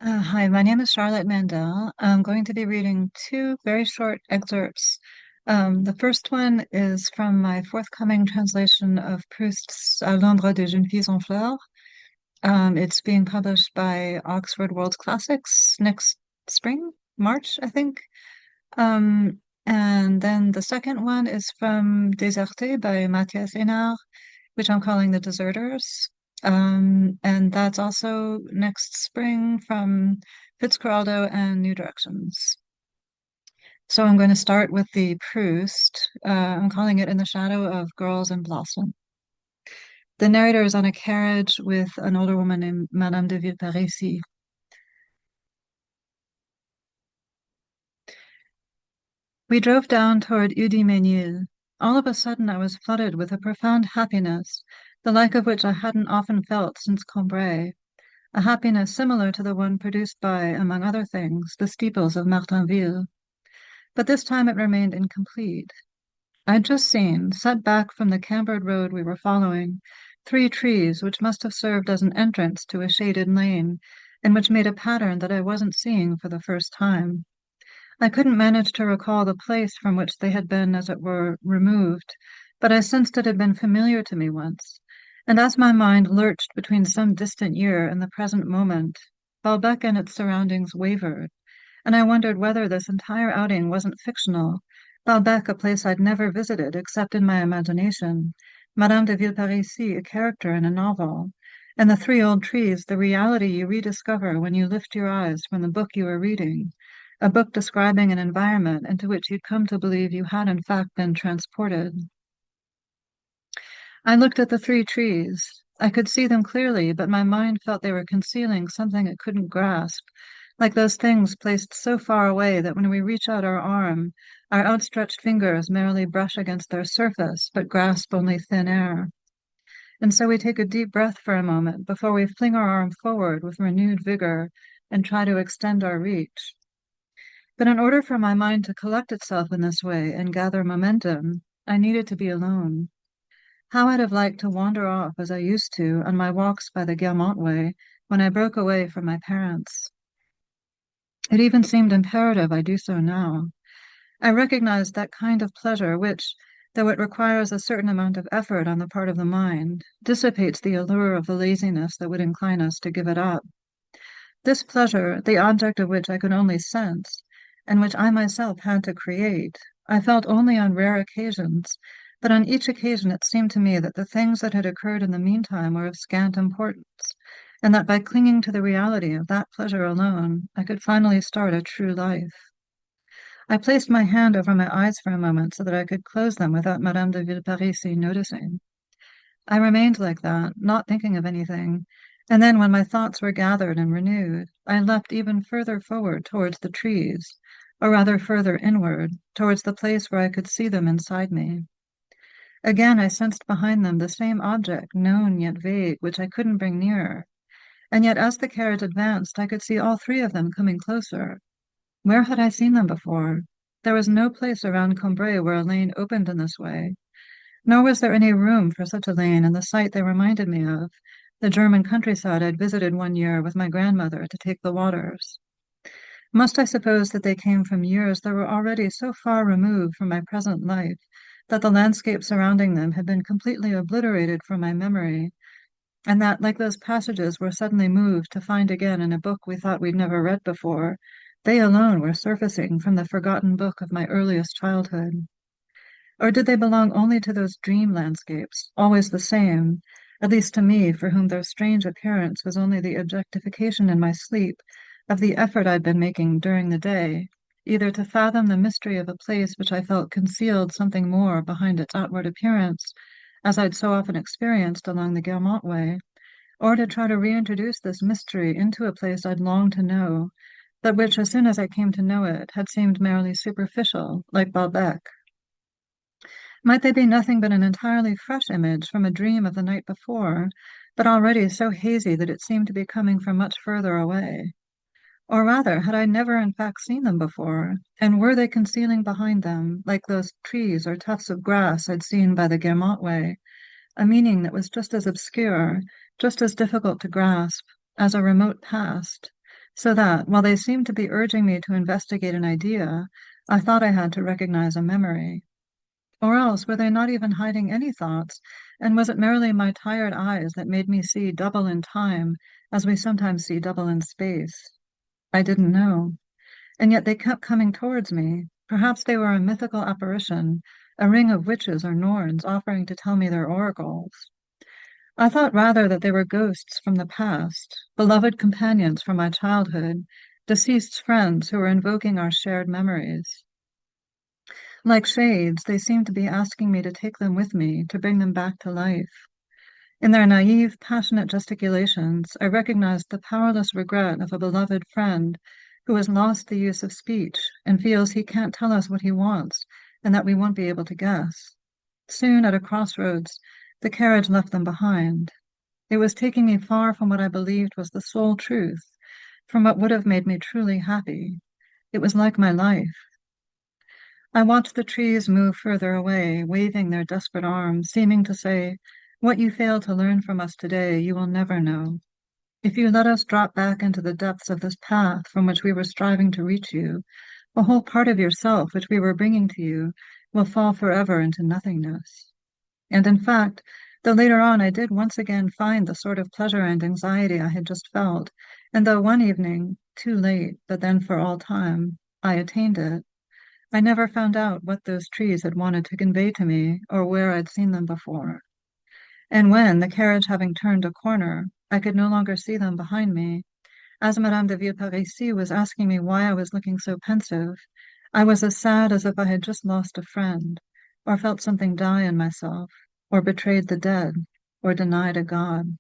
Hi, my name is Charlotte Mandell. I'm going to be reading two very short excerpts. The first one is from my forthcoming translation of Proust's À l'ombre des jeunes filles en fleurs. It's being published by Oxford World Classics next spring, March, I think. And then the second one is from Déserté by Mathias Hénard, which I'm calling The Deserters. And that's also next spring from Fitzcarraldo and New Directions. So I'm going to start with the Proust. I'm calling it In the Shadow of Girls in Blossom. The narrator is on a carriage with an older woman named Madame de Villeparisis. We drove down toward Udimesnil. All of a sudden, I was flooded with a profound happiness, the like of which I hadn't often felt since Cambrai, a happiness similar to the one produced by, among other things, the steeples of Martinville. But this time it remained incomplete. I'd just seen, set back from the cambered road we were following, three trees which must have served as an entrance to a shaded lane, and which made a pattern that I wasn't seeing for the first time. I couldn't manage to recall the place from which they had been, as it were, removed, but I sensed it had been familiar to me once, and as my mind lurched between some distant year and the present moment, Baalbek and its surroundings wavered, and I wondered whether this entire outing wasn't fictional. Baalbek, a place I'd never visited except in my imagination, Madame de Villeparisis, a character in a novel, and the three old trees, the reality you rediscover when you lift your eyes from the book you are reading, a book describing an environment into which you'd come to believe you had in fact been transported. I looked at the three trees. I could see them clearly, but my mind felt they were concealing something it couldn't grasp, like those things placed so far away that when we reach out our arm, our outstretched fingers merely brush against their surface, but grasp only thin air. And so we take a deep breath for a moment before we fling our arm forward with renewed vigor and try to extend our reach. But in order for my mind to collect itself in this way and gather momentum, I needed to be alone. How I'd have liked to wander off as I used to on my walks by the Guermantes way when I broke away from my parents. It even seemed imperative I do so now. I recognized that kind of pleasure which, though it requires a certain amount of effort on the part of the mind, dissipates the allure of the laziness that would incline us to give it up. This pleasure, the object of which I could only sense, and which I myself had to create, I felt only on rare occasions, but on each occasion it seemed to me that the things that had occurred in the meantime were of scant importance, and that by clinging to the reality of that pleasure alone, I could finally start a true life. I placed my hand over my eyes for a moment so that I could close them without Madame de Villeparisis noticing. I remained like that, not thinking of anything, and then when my thoughts were gathered and renewed, I leapt even further forward towards the trees, or rather further inward, towards the place where I could see them inside me. Again I sensed behind them the same object, known yet vague, which I couldn't bring nearer, and yet as the carriage advanced I could see all three of them coming closer. Where had I seen them before? There was no place around Combray where a lane opened in this way, nor was there any room for such a lane in the site they reminded me of, the German countryside I'd visited one year with my grandmother to take the waters. Must I suppose that they came from years that were already so far removed from my present life that the landscape surrounding them had been completely obliterated from my memory, and that, like those passages we're suddenly moved to find again in a book we thought we'd never read before, they alone were surfacing from the forgotten book of my earliest childhood? Or did they belong only to those dream landscapes, always the same, at least to me, for whom their strange appearance was only the objectification in my sleep of the effort I'd been making during the day, either to fathom the mystery of a place which I felt concealed something more behind its outward appearance, as I'd so often experienced along the Guermantes way, or to try to reintroduce this mystery into a place I'd longed to know, but which, as soon as I came to know it, had seemed merely superficial, like Baalbek. Might they be nothing but an entirely fresh image from a dream of the night before, but already so hazy that it seemed to be coming from much further away? Or rather, had I never in fact seen them before, and were they concealing behind them, like those trees or tufts of grass I'd seen by the Guermantes way, a meaning that was just as obscure, just as difficult to grasp, as a remote past, so that, while they seemed to be urging me to investigate an idea, I thought I had to recognize a memory. Or else, were they not even hiding any thoughts, and was it merely my tired eyes that made me see double in time, as we sometimes see double in space? I didn't know. And yet they kept coming towards me. Perhaps they were a mythical apparition, a ring of witches or Norns offering to tell me their oracles. I thought rather that they were ghosts from the past, beloved companions from my childhood, deceased friends who were invoking our shared memories. Like shades, they seemed to be asking me to take them with me, to bring them back to life. In their naive, passionate gesticulations, I recognized the powerless regret of a beloved friend who has lost the use of speech and feels he can't tell us what he wants and that we won't be able to guess. Soon, at a crossroads, the carriage left them behind. It was taking me far from what I believed was the sole truth, from what would have made me truly happy. It was like my life. I watched the trees move further away, waving their desperate arms, seeming to say, "What you fail to learn from us today, you will never know. If you let us drop back into the depths of this path from which we were striving to reach you, a whole part of yourself which we were bringing to you will fall forever into nothingness." And in fact, though later on I did once again find the sort of pleasure and anxiety I had just felt, and though one evening, too late, but then for all time, I attained it, I never found out what those trees had wanted to convey to me or where I'd seen them before. And when, the carriage having turned a corner, I could no longer see them behind me, as Madame de Villeparisis was asking me why I was looking so pensive, I was as sad as if I had just lost a friend, or felt something die in myself, or betrayed the dead, or denied a God.